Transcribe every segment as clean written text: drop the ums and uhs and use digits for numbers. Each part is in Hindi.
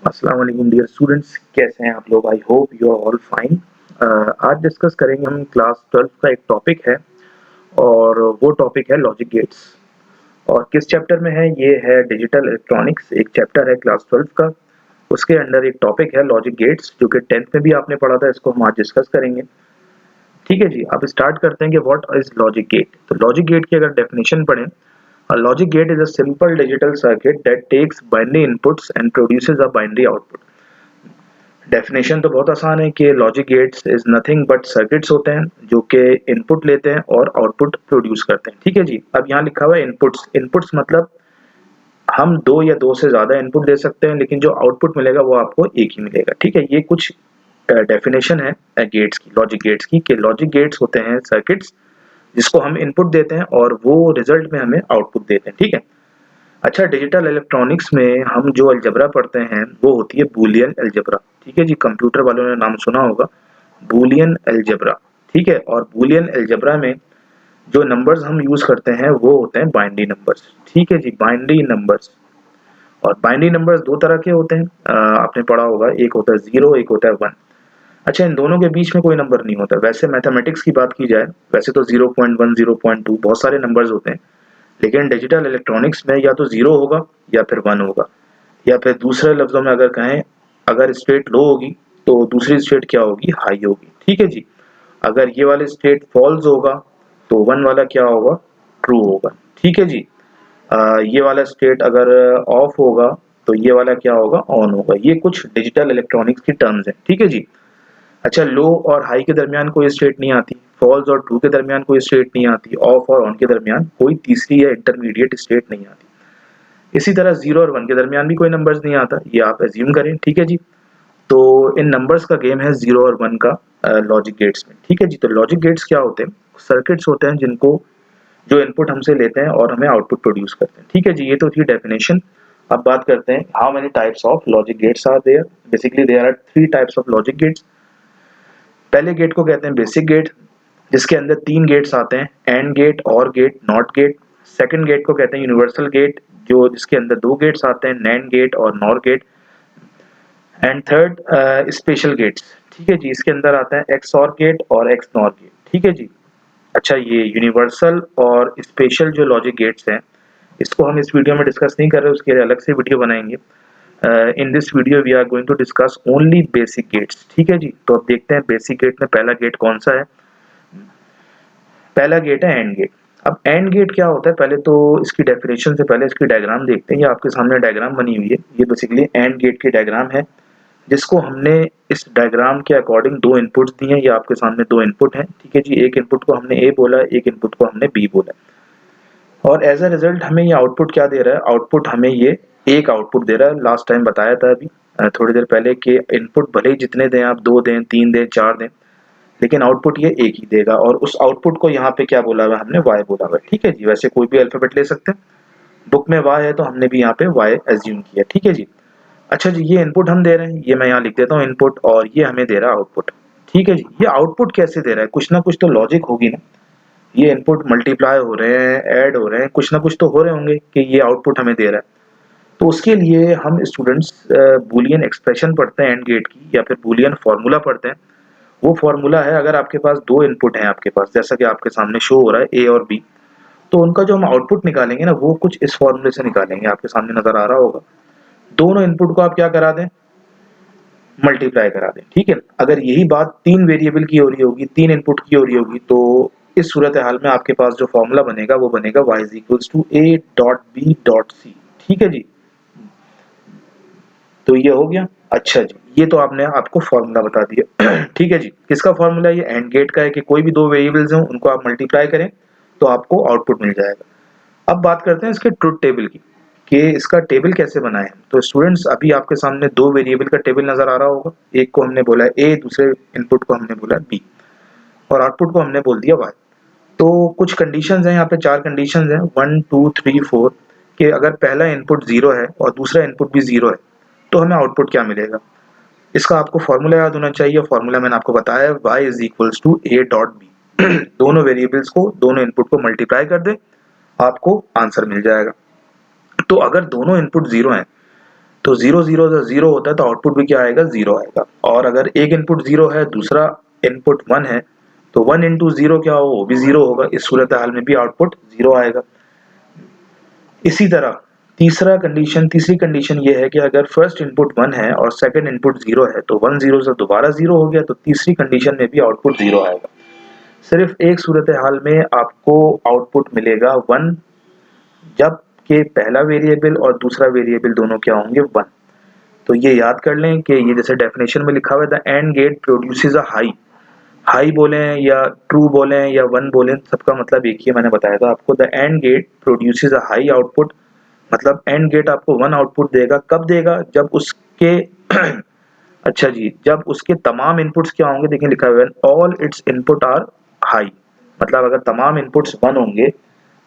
अस्सलाम वालेकुम डियर स्टूडेंट्स, कैसे हैं आप लोग। I hope you are all fine. आज डिस्कस करेंगे हम क्लास 12 का एक टॉपिक है और वो टॉपिक है लॉजिक गेट्स। और किस चैप्टर में है ये है डिजिटल इलेक्ट्रॉनिक्स, एक चैप्टर है क्लास 12 का। उसके अंडर एक टॉपिक है लॉजिक गेट्स जो कि 10th में भी आपने पढ़ा था। इसको हम आज डिस्कस करेंगे। ठीक है जी, अब स्टार्ट करते हैं कि व्हाट इज लॉजिक गेट। तो लॉजिक गेट की अगर डेफिनेशन पढ़ें, a logic gate is a simple digital circuit that takes binary inputs and produces a binary output। Definition तो बहुत आसान है कि logic gates is nothing but circuits होते हैं जो कि इनपुट लेते हैं और आउटपुट प्रोड्यूस करते हैं। ठीक है जी, अब यहाँ लिखा हुआ है इनपुट्स। इनपुट्स मतलब हम दो या दो से ज्यादा इनपुट दे सकते हैं, लेकिन जो आउटपुट मिलेगा वो आपको एक ही मिलेगा। ठीक है, ये कुछ डेफिनेशन है गेट्स की, लॉजिक गेट्स की, कि लॉजिक गेट्स होते हैं सर्किट्स जिसको हम इनपुट देते हैं और वो रिजल्ट में हमें आउटपुट देते हैं। ठीक है। अच्छा, डिजिटल इलेक्ट्रॉनिक्स में हम जो अलजेब्रा पढ़ते हैं वो होती है बूलियन अलजेब्रा। ठीक है जी, कंप्यूटर वालों ने नाम सुना होगा बूलियन अलजेब्रा। ठीक है, और बूलियन अलजेब्रा में जो नंबर्स हम यूज करते हैं वो होते हैं बाइनरी नंबर्स। ठीक है जी, बाइनरी नंबर्स। और बाइनरी नंबर्स दो तरह के होते हैं, आपने पढ़ा होगा, एक होता है 0, एक होता है 1। अच्छा, इन दोनों के बीच में कोई नंबर नहीं होता। वैसे मैथमेटिक्स की बात की जाए, वैसे तो 0.1 0.2 बहुत सारे नंबर्स होते हैं, लेकिन डिजिटल इलेक्ट्रॉनिक्स में या तो 0 होगा या फिर 1 होगा, या फिर दूसरे लफ्जों में अगर कहें, अगर स्टेट लो होगी तो दूसरी स्टेट क्या होगी, हाई होगी। ठीक है जी, अगर ये वाले स्टेट फॉल्स होगा तो 1 वाला क्या होगा, ट्रू होगा। ठीक है जी, ये वाला स्टेट अगर ऑफ होगा तो ये वाला क्या होगा, ऑन होगा। ये कुछ डिजिटल इलेक्ट्रॉनिक्स की टर्म्स हैं। ठीक है जी। अच्छा, लो और हाई के दरमियान कोई स्टेट नहीं आती, फॉल्स और ट्रू के दरमियान कोई स्टेट नहीं आती, ऑफ और ऑन के दरमियान कोई तीसरी या इंटरमीडिएट स्टेट नहीं आती। इसी तरह 0 और 1 के दरमियान भी कोई नंबर्स नहीं आता, ये आप एज्यूम करें। ठीक है जी, तो इन नंबर्स का गेम है 0 और 1 का लॉजिक गेट्स में। ठीक है जी, तो लॉजिक गेट्स क्या होते हैं, सर्किट्स होते हैं जिनको जो इनपुट हमसे लेते हैं और हमें आउटपुट प्रोड्यूस करते हैं। ठीक है जी, ये तो थी डेफिनेशन। अब बात करते हैं how many types of logic gates are there. Basically there are 3 types of logic gates. पहले गेट को कहते हैं बेसिक गेट, जिसके अंदर 3 गेट्स आते हैं, and gate, or gate, not gate. Second gate को कहते हैं यूनिवर्सल गेट, जो जिसके अंदर 2 गेट्स आते हैं, नैंड गेट और nor gate. And third special gates. ठीक है जी, इसके अंदर आता है एक्स और गेट और एक्स नॉर गेट। ठीक है जी। अच्छा, ये यूनिवर्सल और स्पेशल जो लॉजिक गेट्स हैं, इसको हम इस वीडियो में डिस्कस नहीं कर रहे, उसके लिए अलग से वीडियो बनाएंगे। In this video we are going to discuss only basic gates. ठीक है जी, तो अब देखते हैं बेसिक गेट में पहला गेट कौन सा है। पहला गेट है एंड गेट। अब एंड गेट क्या होता है, पहले तो इसकी डेफिनेशन से पहले इसकी डायग्राम देखते हैं। ये आपके सामने डायग्राम बनी हुई है, ये बेसिकली एंड गेट की डायग्राम है, जिसको हमने इस डायग्राम के अकॉर्डिंग 2 इनपुट्स दिए हैं। ये आपके सामने 2 इनपुट हैं। ठीक है जी, एक इनपुट को हमने ए बोला, एक इनपुट को हमने बी बोला, और एज अ रिजल्ट हमें ये आउटपुट क्या दे रहा है, आउटपुट हमें ये एक आउटपुट दे रहा है। लास्ट टाइम बताया था अभी थोड़ी देर पहले कि इनपुट भले ही जितने दें आप, 2 दें, 3 दें, 4 दें, लेकिन आउटपुट ये एक ही देगा। और उस आउटपुट को यहाँ पे क्या बोला हुआ है, हमने y बोला हुआ है। ठीक है जी, वैसे कोई भी अल्फाबेट ले सकते हैं, बुक में y है तो हमने भी यहाँ पे y एज्यूम किया। ठीक है जी। अच्छा जी, ये इनपुट हम दे रहे हैं, ये मैं यहाँ लिख देता हूँ इनपुट, और ये हमें दे रहा है आउटपुट। ठीक है जी, ये आउटपुट कैसे दे रहा है, कुछ ना कुछ तो लॉजिक होगी ना। ये इनपुट मल्टीप्लाई हो रहे हैं, ऐड हो रहे हैं, कुछ ना कुछ तो हो रहे होंगे कि ये आउटपुट हमें दे रहा है। तो उसके लिए हम स्टूडेंट्स बूलियन एक्सप्रेशन पढ़ते हैं एंड गेट की, या फिर बूलियन फार्मूला पढ़ते हैं। वो फार्मूला है, अगर आपके पास 2 इनपुट हैं आपके पास, जैसा कि आपके सामने शो हो रहा है ए और बी, तो उनका जो हम आउटपुट निकालेंगे ना, वो कुछ इस फार्मूले से निकालेंगे। आपके सामने नजर आ रहा होगा, दोनों इनपुट को आप क्या करा दें, मल्टीप्लाई करा दें। ठीक है, अगर यही बात 3 वेरिएबल की हो रही होगी, 3 इनपुट की हो रही होगी, तो इस सूरत हाल में आपके पास जो फॉर्मूला बनेगा वो बनेगा y is equals to a dot b dot c। ठीक है जी, तो ये हो गया। अच्छा जी, ये तो आपने आपको फॉर्मूला बता दिया। ठीक है जी, किसका फॉर्मूला, ये एंड गेट का है कि कोई भी 2 वेरिएबल्स हों, उनको आप मल्टीप्लाई करें तो आपको आउटपुट मिल जाएगा। अब बात करते हैं इसके ट्रुथ टेबल की, कि इसका टेबल कैसे बनाएं। तो स्टूडेंट्स, अभी आपके सामने 2 वेरिएबल का टेबल नजर आ रहा होगा, एक को हमने बोला ए, दूसरे इनपुट को हमने बोला बी, और आउटपुट को हमने बोल दिया वाई। तो कुछ कंडीशंस हैं यहाँ पे, 4 कंडीशंस हैं, 1 2 3 4, कि अगर पहला इनपुट 0 है और दूसरा इनपुट भी 0 है तो हमें आउटपुट क्या मिलेगा। इसका आपको फॉर्मूला याद होना चाहिए। फॉर्मूला मैंने आपको बताया है, y is equals to A dot B. दोनों वेरिएबल्स को, दोनों इनपुट को मल्टीप्लाई कर दे, आपको आंसर मिल जाएगा। तो अगर दोनों इनपुट 0 हैं तो 0 0 0 होता है तो आउटपुट भी क्या आएगा, 0 आएगा। और अगर एक इनपुट 0 है, दूसरा इनपुट 1 है, तो 1 इंटू 0 क्या हो, वो भी 0 होगा। इस सूरत हाल में भी आउटपुट 0 आएगा। इसी तरह तीसरी कंडीशन ये है कि अगर फर्स्ट इनपुट 1 है और सेकंड इनपुट 0 है, तो 1 0 से दोबारा 0 हो गया, तो तीसरी कंडीशन में भी आउटपुट 0 आएगा। सिर्फ एक सूरत हाल में आपको आउटपुट मिलेगा 1, जब कि पहला वेरिएबल और दूसरा वेरिएबल दोनों क्या होंगे, 1। तो ये याद कर लें कि ये जैसे डेफिनेशन में लिखा हुआ है, the and gate produces a high. High बोले या ट्रू बोले या 1 बोले, सबका मतलब एक ही है, मैंने बताया था आपको। The and gate produces a high output, मतलब एंड गेट आपको 1 आउटपुट देगा। कब देगा, जब उसके अच्छा जी, जब उसके तमाम इनपुट्स क्या होंगे, देखिए लिखा हुआ है all its input are high, मतलब अगर तमाम इनपुट्स 1 होंगे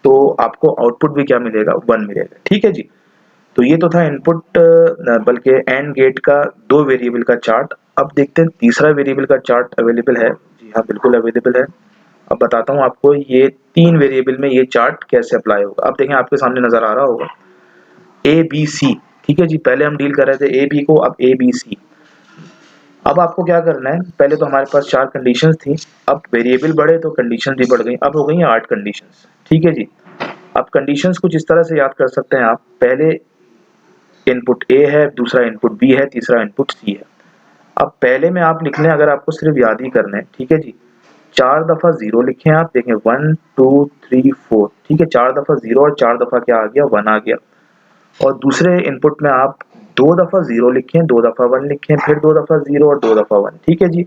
तो आपको आउटपुट भी क्या मिलेगा, 1 मिलेगा। ठीक है जी। तो ये तो था इनपुट बल्कि एंड गेट का 2 वेरिएबल का चार्ट। अब देखते हैं तीसरा वेरिएबल का चार्ट अवेलेबल है। जी हाँ, बिल्कुल अवेलेबल है। अब बताता हूँ आपको ये 3 वेरिएबल में ये चार्ट कैसे अप्लाई होगा। अब देखें आपके सामने नजर आ रहा होगा ए बी सी। ठीक है जी, पहले हम डील कर रहे थे ए बी को, अब ए बी सी। अब आपको क्या करना है, पहले तो हमारे पास 4 कंडीशंस थी, अब वेरिएबल बढ़े तो कंडीशन भी बढ़ गई, अब हो गई 8 कंडीशंस। ठीक है जी। अब कंडीशंस कुछ इस तरह से याद कर सकते हैं आप, पहले इनपुट ए है, दूसरा इनपुट बी है, तीसरा इनपुट सी है। अब पहले में आप लिख लें, अगर आपको सिर्फ याद ही करना है। ठीक है जी, 4 दफा 0 लिखें आप, देखें 1 2 3 4। ठीक है, 4 दफा 0 और 4 दफा क्या आ गया, 1 आ गया। और दूसरे इनपुट में आप 2 दफा 0 लिखें, 2 दफा 1 लिखें, फिर 2 दफा 0 और 2 दफा 1। ठीक है जी।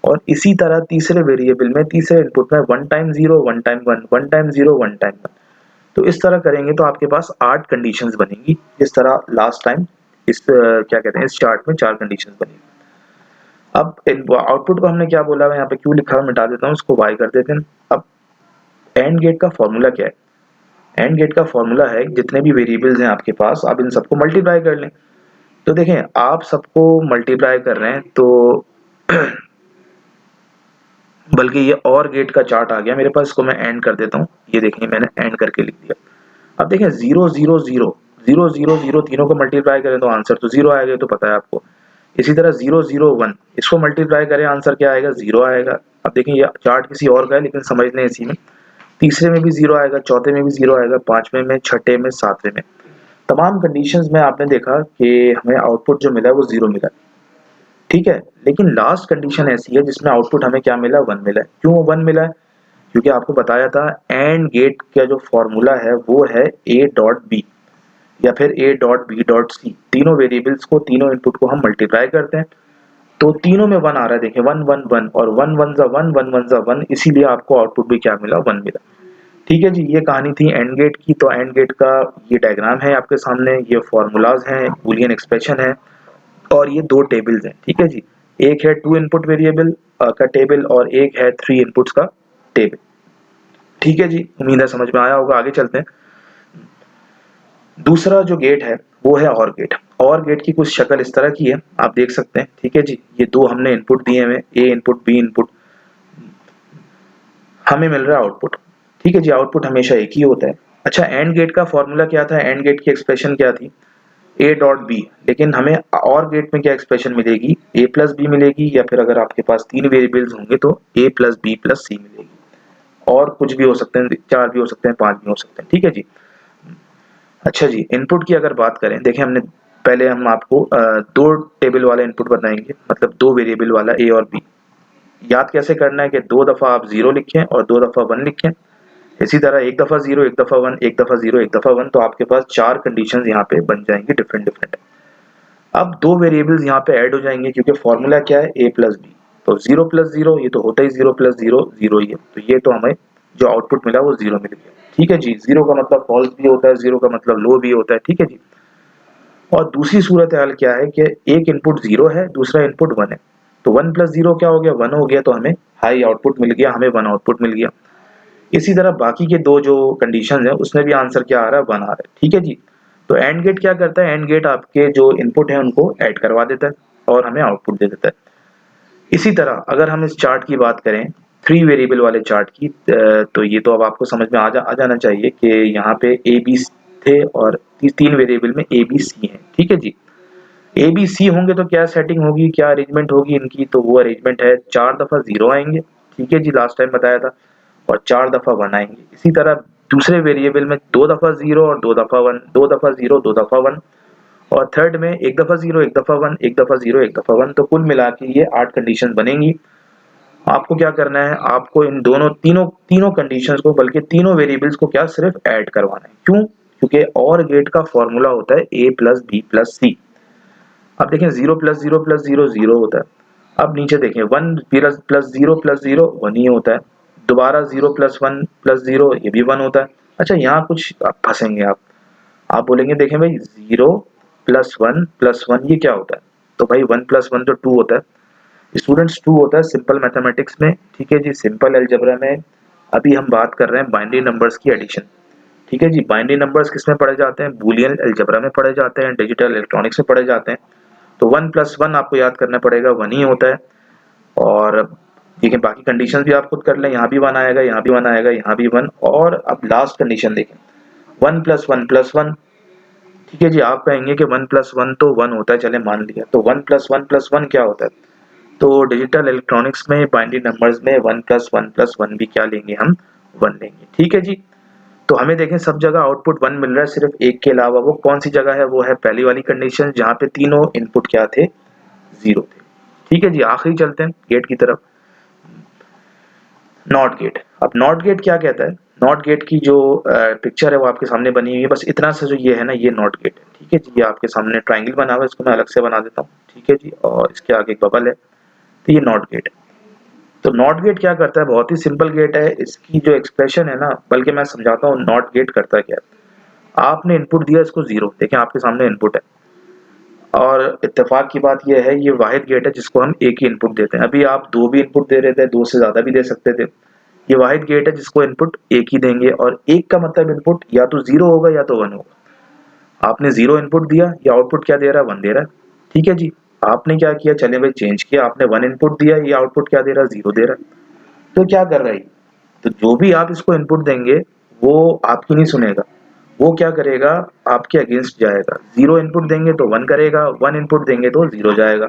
और इसी तरह तीसरे वेरिएबल में, तीसरे इनपुट में 1 टाइम 0 1 टाइम 1 1 टाइम 0 1 टाइम 1। तो इस तरह करेंगे तो आपके पास 8 कंडीशंस बनेंगी, जिस तरह लास्ट टाइम इस क्या कहते हैं, इस चार्ट में 4 कंडीशंस बनेगी। अब आउटपुट को हमने क्या बोला है, यहाँ पे क्यों लिखा है मिटा देता हूँ, इसको वाई कर देते हैं। अब एंड गेट का फॉर्मूला क्या है, एंड गेट का फॉर्मूला है जितने भी वेरिएबल्स हैं आपके पास, आप इन सबको मल्टीप्लाई कर लें। तो देखें आप सबको मल्टीप्लाई कर रहे हैं तो बल्कि ये और गेट का चार्ट आ गया मेरे पास, इसको मैं एंड कर देता हूँ। ये देखिए मैंने एंड करके लिख दिया। अब देखें 0 0 0 0 0 0 तीनों को मल्टीप्लाई करें तो आंसर तो 0 आएगा, तो पता है आपको। इसी तरह 0 0 1 इसको मल्टीप्लाई करें, आंसर क्या आएगा, 0 आएगा। अब देखें ये चार्ट किसी और का है लेकिन समझ लें इसी में, तीसरे में भी 0 आएगा, चौथे में भी 0 आएगा, पांचवें में, छठे में, सातवें में। तमाम कंडीशंस में आपने देखा कि हमें आउटपुट जो मिला है वो 0 मिला। ठीक है, लेकिन लास्ट कंडीशन ऐसी है जिसमें आउटपुट हमें क्या मिला, 1 मिला है। क्यों 1 मिला है, क्योंकि आपको बताया था एंड गेट का जो फॉर्मूला है वो है a डॉट बी या फिर a dot B dot C. तीनों वेरिएबल्स को, तीनों इनपुट को हम मल्टीप्लाई करते हैं तो तीनों में 1 आ रहा है। देखिए 1 1 1 और 1 1 जा 1 1 1 जा 1, इसीलिए आपको आउटपुट भी क्या मिला, 1 मिला। ठीक है जी, ये कहानी थी एंड गेट की। तो एंड गेट का ये डायग्राम है आपके सामने, ये फॉर्मूलाज हैं, बूलियन एक्सप्रेशन है, और ये 2 टेबल्स हैं। ठीक है जी, एक है 2 इनपुट वेरिएबल का टेबल और एक है 3 इनपुट्स का टेबल। ठीक है जी, उम्मीद है समझ में आया होगा। आगे चलते हैं। दूसरा जो गेट है वो है और गेट। और गेट की कुछ शक्ल इस तरह की है, आप देख सकते हैं। ठीक है जी, ये 2 हमने इनपुट दिए हुए, ए इनपुट बी इनपुट, हमें मिल रहा है आउटपुट। ठीक है जी, आउटपुट हमेशा एक ही होता है। अच्छा, एंड गेट का फॉर्मूला क्या था, एंड गेट की एक्सप्रेशन क्या थी, ए डॉट बी। लेकिन हमें और गेट में क्या एक्सप्रेशन मिलेगी, ए प्लस बी मिलेगी, या फिर अगर आपके पास 3 वेरिएबल्स होंगे तो ए प्लस बी प्लस सी मिलेगी। और कुछ भी हो सकते हैं, 4 भी हो सकते हैं, 5 भी हो सकते हैं। ठीक है जी। अच्छा जी, इनपुट की अगर बात करें, देखिए हमने पहले हम आपको 2 टेबल वाला इनपुट बताएंगे, मतलब 2 वेरिएबल वाला ए और बी। याद कैसे करना है कि 2 दफा आप 0 लिखें और 2 दफा 1 लिखें। इसी तरह 1 दफा 0 1 दफा 1 1 दफा 0 1 दफा 1, तो आपके पास 4 कंडीशंस यहाँ पे बन जाएंगी डिफरेंट डिफरेंट। अब 2 वेरिएबल्स यहाँ पे ऐड हो जाएंगे क्योंकि फॉर्मूला क्या है, a प्लस बी। तो 0 प्लस 0 ये तो होता ही 0 प्लस 0 0 ही है, तो ये तो हमें जो आउटपुट मिला वो 0 मिल गया। ठीक है जी, 0 का मतलब फॉल्स भी होता है, 0 का मतलब लो भी होता है। ठीक है जी। और दूसरी सूरत हाल क्या है कि एक इनपुट 0 है, दूसरा इनपुट 1 है, तो 1 प्लस 0 क्या हो गया, 1 हो गया, तो हमें हाई आउटपुट मिल गया, हमें 1 आउटपुट मिल गया। इसी तरह बाकी के 2 जो कंडीशन है उसमें भी आंसर क्या आ रहा है, 1 आ रहा है। ठीक है जी। तो एंड गेट क्या करता है, एंड गेट आपके जो इनपुट है उनको ऐड करवा देता है और हमें आउटपुट दे देता है। इसी तरह अगर हम इस चार्ट की बात करें, 3 वेरिएबल वाले चार्ट की, तो ये तो अब आपको समझ में आ जाना चाहिए कि यहाँ पे ए बी थे और 3 वेरिएबल में ए बी सी है। ठीक है जी। ए बी सी होंगे तो क्या सेटिंग होगी, क्या अरेंजमेंट होगी इनकी, तो वो अरेंजमेंट है 4 दफा 0 आएंगे, ठीक है जी, लास्ट टाइम बताया था, और 4 दफा 1 आएंगे। इसी तरह दूसरे वेरिएबल में 2 दफा 0 और 2 दफा 1, 2 दफा 0 2 दफा 1, और थर्ड में 1 दफा 0 1 दफा 1 1 दफा 0 1 दफा 1। तो कुल मिला के ये 8 कंडीशन बनेंगी। आपको क्या करना है, आपको इन दोनों तीनों कंडीशंस को, बल्कि तीनों वेरिएबल्स को क्या सिर्फ ऐड करवाना है। क्यों? क्योंकि और गेट का फॉर्मूला होता है a प्लस बी प्लस सी। अब देखें 0 प्लस 0 प्लस 0 0 होता है। अब नीचे देखें 1 प्लस 0 प्लस 0 1 ही होता है। दोबारा 0 प्लस 1 प्लस 0 ये भी 1 होता है। अच्छा, यहाँ कुछ फंसेंगे आप बोलेंगे देखें भाई 0 प्लस 1 प्लस 1 ये क्या होता है? तो भाई 1 प्लस 1 तो 2 होता है स्टूडेंट्स, 2 होता है सिंपल मैथमेटिक्स में, ठीक है जी। सिंपल अलजेब्रा में अभी हम बात कर रहे हैं बाइनरी नंबर्स की एडिशन, ठीक है जी। बाइनरी नंबर्स किस में पढ़े जाते हैं? बूलियन अलजेब्रा में पढ़े जाते हैं, डिजिटल इलेक्ट्रॉनिक्स में पढ़े जाते हैं। तो 1 प्लस 1 आपको याद करना पड़ेगा, 1 ही होता है। और देखिए बाकी कंडीशन भी आप खुद कर लें, यहाँ भी 1 आएगा, यहाँ भी 1 आएगा, यहाँ भी 1। और अब लास्ट कंडीशन देखें 1 प्लस 1 प्लस 1, ठीक है जी। आप कहेंगे कि 1 प्लस 1 तो 1 होता है, चले मान लिया। तो 1 प्लस 1 प्लस 1 क्या होता है? तो डिजिटल इलेक्ट्रॉनिक्स में बाइनरी नंबर्स में 1 प्लस 1 भी क्या लेंगे हम? 1 लेंगे, ठीक है जी। तो हमें देखें सब जगह आउटपुट 1 मिल रहा है, सिर्फ एक के अलावा। वो कौन सी जगह है? वो है पहली वाली कंडीशन जहाँ पे तीनों इनपुट क्या थे? 0 थे, ठीक है जी। आखिरी चलते हैं गेट की तरफ, नॉट गेट। अब नॉट गेट क्या कहता है? नॉट गेट की जो पिक्चर है वो आपके सामने बनी हुई है, बस इतना सा जो ये है ना, ये नॉट गेट है, ठीक है जी। ये आपके सामने ट्राइंगल बना हुआ है, इसको मैं अलग से बना देता हूँ, ठीक है जी। और इसके आगे एक बबल है, तो ये नॉट गेट है। तो नॉट गेट क्या करता है? बहुत ही सिंपल गेट है। इसकी जो एक्सप्रेशन है ना, बल्कि मैं समझाता हूँ नॉट गेट करता क्या है। आपने इनपुट दिया इसको 0, देखें आपके सामने इनपुट है, और इत्तेफाक की बात यह है ये वाहिद गेट है जिसको हम एक ही इनपुट देते हैं। अभी आप 2 भी इनपुट दे रहे थे, 2 से ज्यादा भी दे सकते थे। ये वाहिद गेट है जिसको इनपुट एक ही देंगे, और एक का मतलब इनपुट या तो 0 होगा या तो 1 होगा। आपने 0 इनपुट दिया, ये आउटपुट क्या दे रहा है? 1 दे रहा है, ठीक है जी। आपने क्या किया? चले भाई चेंज किया, आपने 1 इनपुट दिया, ये आउटपुट क्या दे रहा है? 0 दे रहा है। तो क्या कर रहा है? तो जो भी आप इसको इनपुट देंगे वो आपकी नहीं सुनेगा, वो क्या करेगा? आपके अगेंस्ट जाएगा। 0 इनपुट देंगे तो 1 करेगा, 1 इनपुट देंगे तो 0 जाएगा।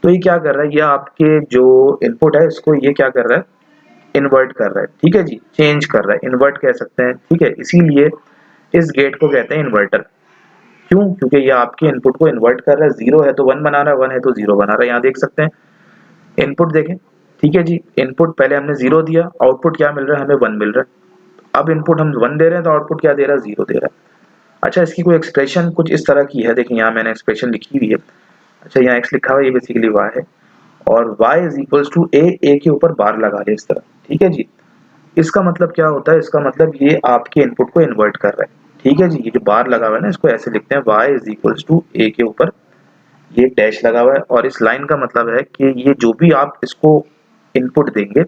तो ये क्या कर रहा है? ये आपके जो इनपुट है इसको ये क्या कर रहा है? इन्वर्ट कर रहा है, ठीक है जी। चेंज कर रहा है, इन्वर्ट कह सकते हैं, ठीक है। इसीलिए इस गेट को कहते हैं इन्वर्टर। क्यों? क्योंकि ये आपके इनपुट को इन्वर्ट कर रहा है। 0 है तो 1 बना रहा है, 1 है तो 0 बना रहा है। यहाँ देख सकते हैं इनपुट देखें, ठीक है जी। इनपुट पहले हमने 0 दिया, आउटपुट क्या मिल रहा है? हमें 1 मिल रहा है। अब इनपुट हम 1 दे रहे हैं तो आउटपुट क्या दे रहा है? 0 दे रहा है। अच्छा, इसकी कोई एक्सप्रेशन कुछ इस तरह की है, देखिए यहाँ मैंने एक्सप्रेशन लिखी हुई है। अच्छा, यहाँ x लिखा हुआ है, ये बेसिकली y है, और y is equals to a के ऊपर बार लगा ले इस तरह, ठीक है जी। इसका मतलब क्या होता है? इसका मतलब ये आपके इनपुट को इन्वर्ट कर रहा है, ठीक है जी। ये जो बार लगा हुआ है ना, इसको ऐसे लिखते हैं y is equals to a के ऊपर ये डैश लगा हुआ है, और इस लाइन का मतलब है कि ये जो भी आप इसको इनपुट देंगे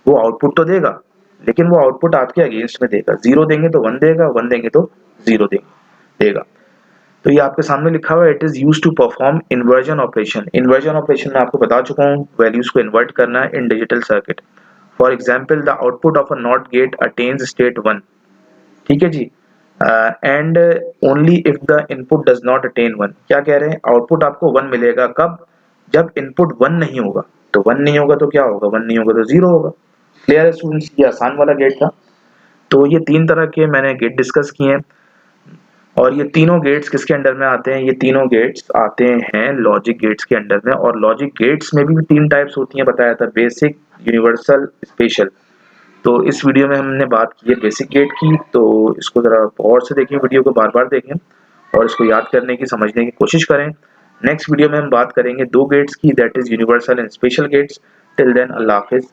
वो आउटपुट तो देगा, लेकिन वो आउटपुट आपके अगेंस्ट में देगा। 0 देंगे तो 1 देगा, 1 देंगे तो 0 देगा। तो ये आपके सामने लिखा हुआ है, it is used to perform inversion operation. Inversion operation मैं आपको बता चुका हूँ, वैल्यूज को इन्वर्ट करना है इन digital circuit. For example, the output of a not gate attains state 1, ठीक है जी, and only if the input does not attain 1। क्या कह रहे हैं? आउटपुट आपको 1 मिलेगा कब? जब इनपुट 1 नहीं होगा। तो 1 नहीं होगा तो क्या होगा? 1 नहीं होगा तो 0 होगा। क्लियर है स्टूडेंट्स? ये आसान वाला गेट था। तो ये 3 तरह के मैंने गेट डिस्कस किए हैं, और ये तीनों गेट्स किसके अंडर में आते हैं? ये तीनों गेट्स आते हैं लॉजिक गेट्स के अंडर में। और लॉजिक गेट्स में भी 3 टाइप्स होती हैं, बताया था, बेसिक, यूनिवर्सल, स्पेशल। तो इस वीडियो में हमने बात की है बेसिक गेट की, तो इसको जरा और से देखें, वीडियो को बार बार देखें और इसको याद करने की, समझने की कोशिश करें। नेक्स्ट वीडियो में हम बात करेंगे 2 गेट्स की, that is universal and special gates. Till then, Allah Hafiz.